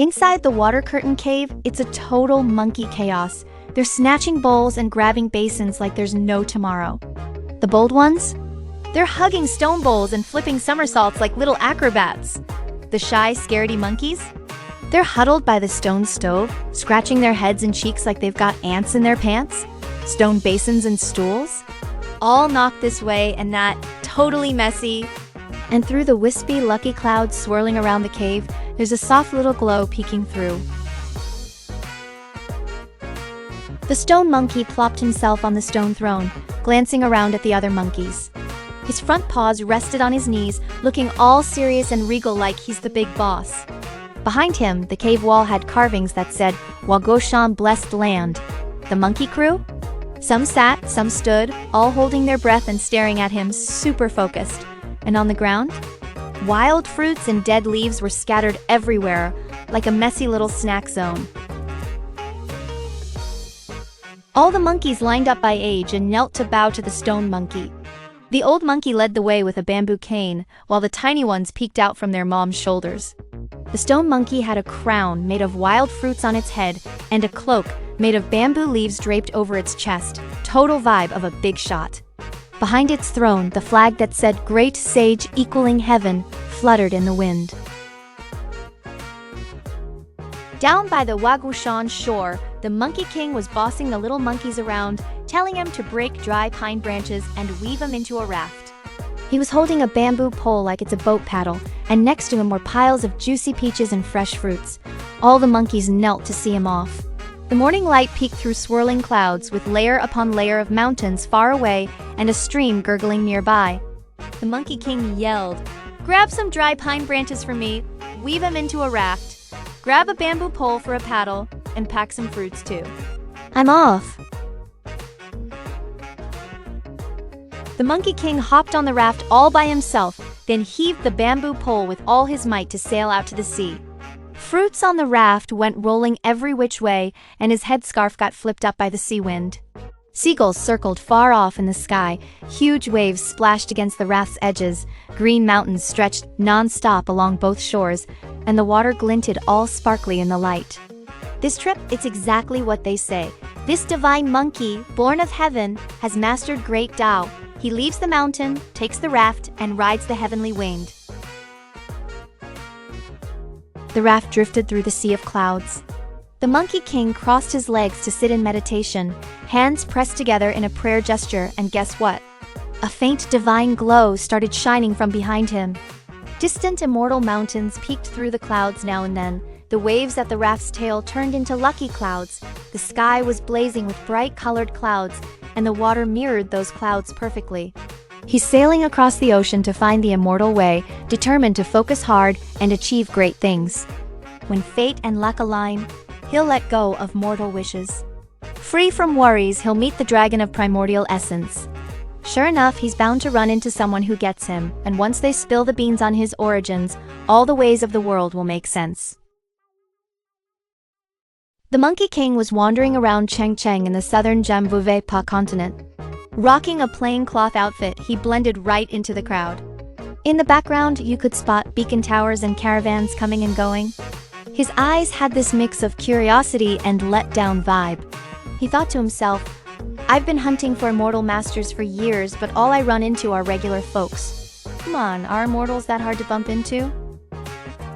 Inside the water curtain cave, it's a total monkey chaos. They're snatching bowls and grabbing basins like there's no tomorrow. The bold ones? They're hugging stone bowls and flipping somersaults like little acrobats. The shy, scaredy monkeys? They're huddled by the stone stove, scratching their heads and cheeks like they've got ants in their pants. Stone basins and stools, all knocked this way and that, totally messy. And through the wispy, lucky clouds swirling around the cave, there's a soft little glow peeking through. The stone monkey plopped himself on the stone throne, glancing around at the other monkeys. His front paws rested on his knees, looking all serious and regal like he's the big boss. Behind him, the cave wall had carvings that said, Wagoshan blessed land. The monkey crew? Some sat, some stood, all holding their breath and staring at him, super focused. And on the ground? Wild fruits and dead leaves were scattered everywhere, like a messy little snack zone. All the monkeys lined up by age and knelt to bow to the stone monkey. The old monkey led the way with a bamboo cane, while the tiny ones peeked out from their mom's shoulders. The stone monkey had a crown made of wild fruits on its head and a cloak made of bamboo leaves draped over its chest, total vibe of a big shot. Behind its throne, the flag that said Great Sage equaling Heaven fluttered in the wind. Down by the Wagushan shore, the Monkey King was bossing the little monkeys around, telling them to break dry pine branches and weave them into a raft. He was holding a bamboo pole like it's a boat paddle, and next to him were piles of juicy peaches and fresh fruits. All the monkeys knelt to see him off. The morning light peeked through swirling clouds with layer upon layer of mountains far away and a stream gurgling nearby. The Monkey King yelled, "Grab some dry pine branches for me, weave them into a raft. Grab a bamboo pole for a paddle, and pack some fruits too. I'm off." The Monkey King hopped on the raft all by himself, then heaved the bamboo pole with all his might to sail out to the sea. Fruits on the raft went rolling every which way, and his headscarf got flipped up by the sea wind. Seagulls circled far off in the sky, huge waves splashed against the raft's edges, green mountains stretched non-stop along both shores, and the water glinted all sparkly in the light. This trip, it's exactly what they say. This divine monkey, born of heaven, has mastered great Tao. He leaves the mountain, takes the raft, and rides the heavenly winged. The raft drifted through the sea of clouds. The Monkey King crossed his legs to sit in meditation, hands pressed together in a prayer gesture, and guess what? A faint divine glow started shining from behind him. Distant immortal mountains peeked through the clouds now and then. The waves at the raft's tail turned into lucky clouds. The sky was blazing with bright colored clouds, and the water mirrored those clouds perfectly. He's sailing across the ocean to find the immortal way, determined to focus hard and achieve great things. When fate and luck align, he'll let go of mortal wishes. Free from worries, he'll meet the dragon of primordial essence. Sure enough, he's bound to run into someone who gets him, and once they spill the beans on his origins, all the ways of the world will make sense. The Monkey King was wandering around Chengcheng in the southern Jambuvepa continent. Rocking a plain cloth outfit, he blended right into the crowd. In the background, you could spot beacon towers and caravans coming and going. His eyes had this mix of curiosity and letdown vibe. He thought to himself, I've been hunting for immortal masters for years, but all I run into are regular folks. Come on, are immortals that hard to bump into?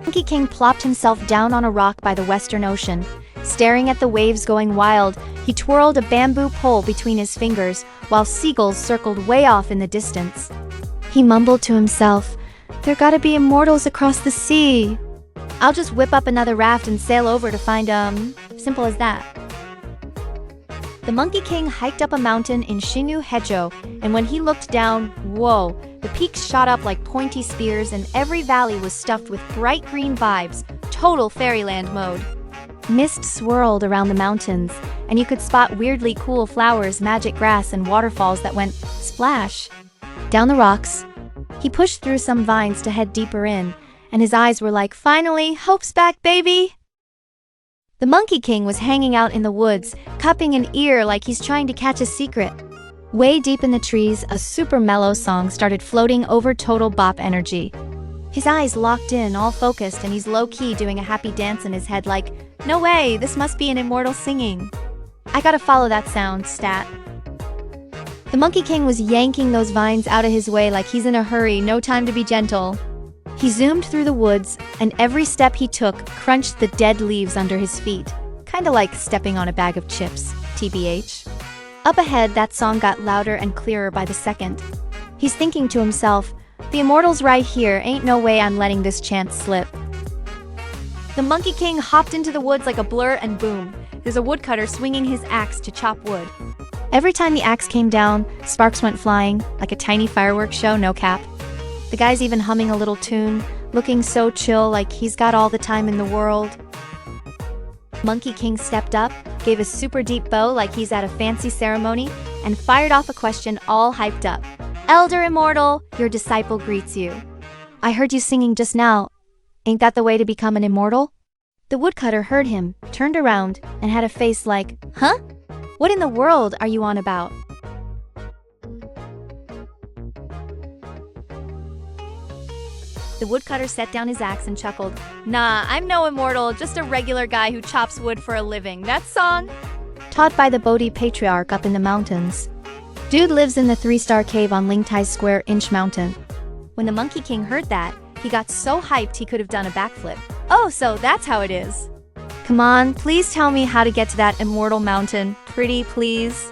Monkey King plopped himself down on a rock by the Western Ocean. Staring at the waves going wild, he twirled a bamboo pole between his fingers, while seagulls circled way off in the distance. He mumbled to himself, there gotta be immortals across the sea. I'll just whip up another raft and sail over to find simple as that. The Monkey King hiked up a mountain in Xinyu Hezhou, and when he looked down, whoa, the peaks shot up like pointy spears and every valley was stuffed with bright green vibes, total fairyland mode. Mist swirled around the mountains, and you could spot weirdly cool flowers, magic grass, and waterfalls that went splash down the rocks. He pushed through some vines to head deeper in, and his eyes were like, finally, hope's back, baby! The Monkey King was hanging out in the woods, cupping an ear like he's trying to catch a secret. Way deep in the trees, a super mellow song started floating over total bop energy. His eyes locked in, all focused, and he's low-key doing a happy dance in his head like, no way, this must be an immortal singing. I gotta follow that sound, stat. The Monkey King was yanking those vines out of his way like he's in a hurry, no time to be gentle. He zoomed through the woods, and every step he took crunched the dead leaves under his feet. Kinda like stepping on a bag of chips, TBH. Up ahead, that song got louder and clearer by the second. He's thinking to himself, the immortal's right here, ain't no way I'm letting this chance slip. The Monkey King hopped into the woods like a blur and boom, there's a woodcutter swinging his axe to chop wood. Every time the axe came down, sparks went flying, like a tiny fireworks show, no cap. The guy's even humming a little tune, looking so chill like he's got all the time in the world. Monkey King stepped up, gave a super deep bow like he's at a fancy ceremony, and fired off a question all hyped up. Elder Immortal, your disciple greets you. I heard you singing just now. Ain't that the way to become an immortal? The woodcutter heard him, turned around, and had a face like, huh? What in the world are you on about? The woodcutter set down his axe and chuckled. Nah, I'm no immortal, just a regular guy who chops wood for a living. That song? Taught by the Bodhi Patriarch up in the mountains. Dude lives in the 3-star cave on Lingtai Square Inch Mountain. When the Monkey King heard that, he got so hyped he could have done a backflip. Oh, so that's how it is. Come on, please tell me how to get to that immortal mountain. Pretty please.